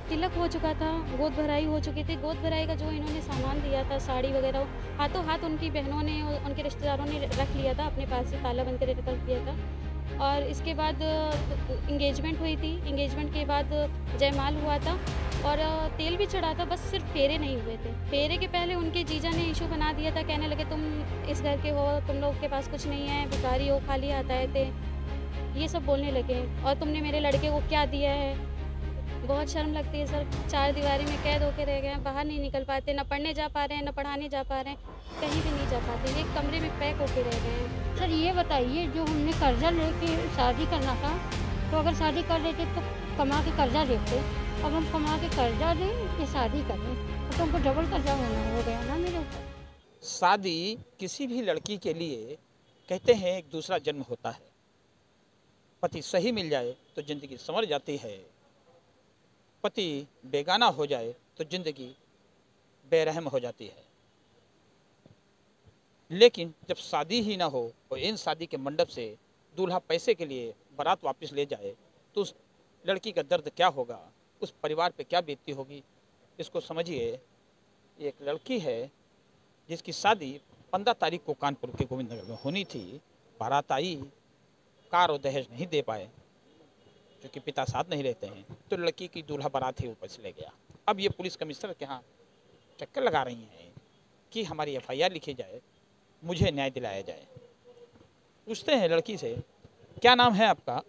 तिलक हो चुका था, गोद भराई हो चुकी थी। गोद भराई का जो इन्होंने सामान दिया था, साड़ी वगैरह, हाथों हाथ उनकी बहनों ने और उनके रिश्तेदारों ने रख लिया था, अपने पास से ताला बंद करके रख दिया था। और इसके बाद एंगेजमेंट हुई थी। एंगेजमेंट के बाद जयमाल हुआ था और तेल भी चढ़ा था, बस सिर्फ फेरे नहीं हुए थे। फेरे के पहले उनके जीजा ने इश्यू बना दिया था, कहने लगे तुम इस घर के हो, तुम लोग के पास कुछ नहीं है, भिखारी हो, खाली हाथ आए थे, ये सब बोलने लगे। और तुमने मेरे लड़के को क्या दिया है। बहुत शर्म लगती है सर, चार दीवारी में कैद होके रह गए हैं, बाहर नहीं निकल पाते, ना पढ़ने जा पा रहे हैं, ना पढ़ाने जा पा रहे हैं, कहीं भी नहीं जा पाते, एक कमरे में पैक होके रह गए हैं। सर ये बताइए, जो हमने कर्जा लेके शादी करना था, तो अगर शादी कर लेते तो कमा के कर्जा देते। अब हम कमा के कर्जा दें या शादी करें, तो हमको डबल कर्जा होना हो गया ना मेरे ऊपर। शादी किसी भी लड़की के लिए कहते हैं एक दूसरा जन्म होता है। पति सही मिल जाए तो जिंदगी संवर जाती है, पति बेगाना हो जाए तो जिंदगी बेरहम हो जाती है। लेकिन जब शादी ही ना हो और इन शादी के मंडप से दूल्हा पैसे के लिए बारात वापस ले जाए तो उस लड़की का दर्द क्या होगा, उस परिवार पे क्या बीतती होगी। इसको समझिए। एक लड़की है जिसकी शादी 15 तारीख को कानपुर के गोविंद नगर में होनी थी। बारात आई, कार और दहेज नहीं दे पाए क्योंकि पिता साथ नहीं रहते हैं, तो लड़की की दूल्हा बारात ही ऊपर से ले गया। अब ये पुलिस कमिश्नर के यहाँ चक्कर लगा रही हैं कि हमारी FIR लिखी जाए, मुझे न्याय दिलाया जाए। पूछते हैं लड़की से, क्या नाम है आपका?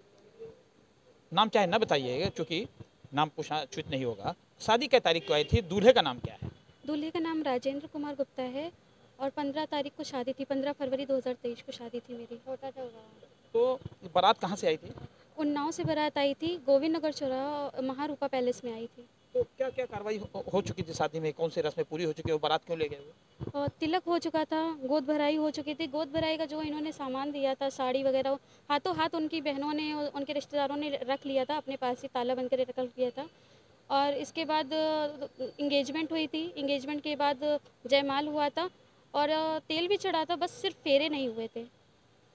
नाम चाहे न बताइएगा क्योंकि नाम पूछना उचित नहीं होगा। शादी क्या तारीख को आई थी, दूल्हे का नाम क्या है? दूल्हे का नाम राजेंद्र कुमार गुप्ता है और 15 तारीख को शादी थी, 15 फरवरी 2023 को शादी थी मेरी। छोटा चल रहा है। तो बारात कहाँ से आई थी? उन्नाव से बारात आई थी, गोविंद नगर चौराहा महारूपा पैलेस में आई थी। तो क्या क्या कार्रवाई हो चुकी थी शादी में? कौन सी रस्में पूरी हो चुकी है? वो बारात क्यों ले गए वो? और तिलक हो चुका था, गोद भराई हो चुकी थी। गोद भराई का जो इन्होंने सामान दिया था, साड़ी वगैरह, हाथों हाथ उनकी बहनों ने और उनके रिश्तेदारों ने रख लिया था, अपने पास से ताला बंद करके रख दिया था। और इसके बाद इंगेजमेंट हुई थी। इंगेजमेंट के बाद जयमाल हुआ था और तेल भी चढ़ा था, बस सिर्फ फेरे नहीं हुए थे।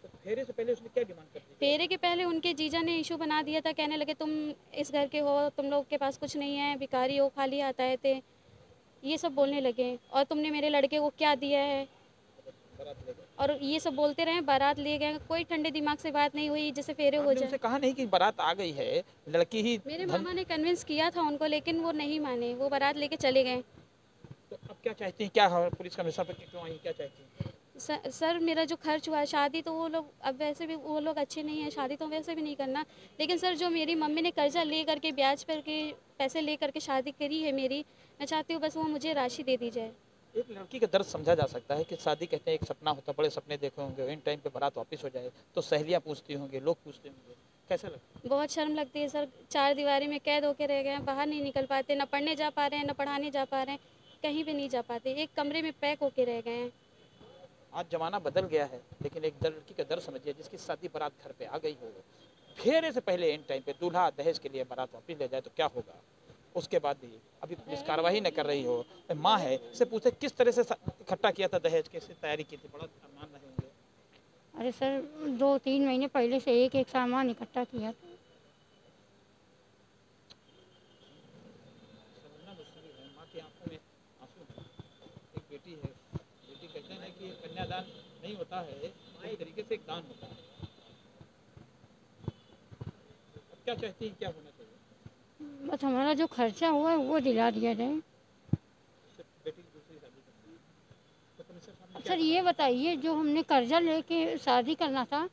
तो फेरे से पहले उसने क्या डिमांड कर दी थी? फेरे के पहले उनके जीजा ने इशू बना दिया था, कहने लगे तुम इस घर के हो, तुम लोग के पास कुछ नहीं है, भिखारी हो, खाली हाथ आए थे, ये सब बोलने लगे। और तुमने मेरे लड़के को क्या दिया है, बारात ले गए। और ये सब बोलते रहे, बारात ले गए। कोई ठंडे दिमाग से बात नहीं हुई जिससे फेरे हो आपने जाए। उनसे कहा नहीं कि बारात आ गई है, लड़की ही मेरे मामा ने कन्विंस किया था उनको, लेकिन वो नहीं माने, वो बारात लेके चले गए। तो अब क्या चाहती हैं? क्या पुलिस कमिश्नर पर क्यों आई, क्या चाहती हैं? सर मेरा जो खर्च हुआ है, शादी तो वो लोग अब वैसे भी वो लोग अच्छे नहीं हैं, शादी तो वैसे भी नहीं करना। लेकिन सर जो मेरी मम्मी ने कर्जा ले करके, ब्याज पर के पैसे ले करके शादी करी है मेरी, मैं चाहती हूँ बस वो मुझे राशि दे दी जाए। एक लड़की का दर्द समझा जा सकता है कि शादी कहते हैं एक सपना होता है, बड़े सपने देखे होंगे, इन टाइम पे बारात वापस हो जाए तो सहेलियां पूछती होंगी, लोग पूछते होंगे, कैसा लगता है? बहुत शर्म लगती है सर, चार दीवारी में कैद होके रह गए हैं, बाहर नहीं निकल पाते, ना पढ़ने जा पा रहे हैं, ना पढ़ाने जा पा रहे हैं, कहीं भी नहीं जा पाते, एक कमरे में पैक होके रह गए हैं। आज जमाना बदल गया है, लेकिन एक लड़की का दर्द समझिए जिसकी शादी बारात घर पे आ गई हो, फेरे से पहले इन टाइम पे दूल्हा दहेज के लिए बारात वापस ले जाए तो क्या होगा। उसके बाद भी अभी पुलिस कार्रवाई न कर रही हो, माँ है से पूछे किस तरह से इकट्ठा किया था दहेज, कैसे तैयारी की थी, बड़ा अरमान रहे होंगे। अरे सर, 2-3 महीने पहले से एक एक सामान इकट्ठा किया था। समझना मुश्किल है, माँ की आंखों में आंसू हैं। एक बेटी है, बेटी कहते हैं कि कन्यादान नहीं होता है, एक तरीके से एक दान होता है। अब क्या चाहती हैं, क्या होना चाहिए? बस हमारा जो खर्चा हुआ है वो दिला दिया जाए। सिर्फ बेटी की दूसरी शादी करनी है। तो कमिश्नर साहब ने अब क्या सर कहा? ये बताइए, जो हमने कर्जा लेके शादी करना था,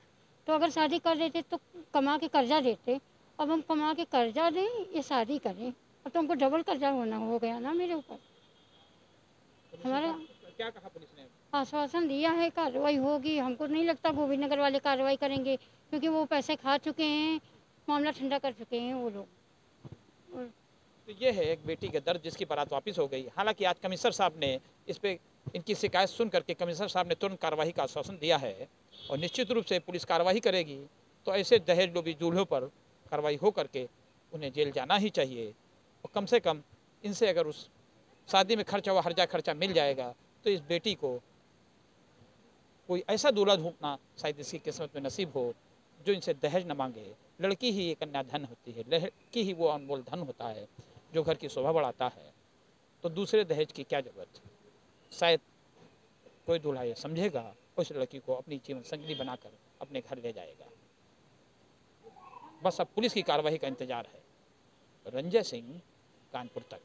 तो अगर शादी कर लेते तो कमा के कर्जा देते। अब हम कमा के कर्जा दें या शादी करें, अब तो हमको डबल कर्जा होना हो गया ना मेरे ऊपर। कमिश्नर हमारा साहब क्या कहा पुलिस ने? आश्वासन दिया है कार्रवाई होगी। हमको नहीं लगता गोविंद नगर वाले कार्रवाई करेंगे, क्योंकि वो पैसे खा चुके हैं, मामला ठंडा कर चुके हैं वो लोग। और तो ये है एक बेटी का दर्द जिसकी बारात वापस हो गई। हालांकि आज कमिश्नर साहब ने इस पे इनकी शिकायत सुन करके कमिश्नर साहब ने तुरंत कार्रवाई का आश्वासन दिया है और निश्चित रूप से पुलिस कार्रवाई करेगी। तो ऐसे दहेज लोभी दूल्हों पर कार्रवाई हो करके उन्हें जेल जाना ही चाहिए। और कम से कम इनसे अगर उस शादी में खर्चा हुआ हर्जा खर्चा मिल जाएगा तो इस बेटी को कोई ऐसा दूल्हा ढूंढना शायद इसकी किस्मत में नसीब हो जो इनसे दहेज न मांगे। लड़की ही एक कन्या धन होती है, लड़की ही वो अनमोल धन होता है। जो घर की शोभा बढ़ाता है, तो दूसरे दहेज की क्या जरूरत। शायद कोई दूल्हा ये समझेगा, उस लड़की को अपनी जीवन संगिनी बनाकर अपने घर ले जाएगा। बस अब पुलिस की कार्रवाई का इंतजार है। रंजय सिंह, कानपुर तक।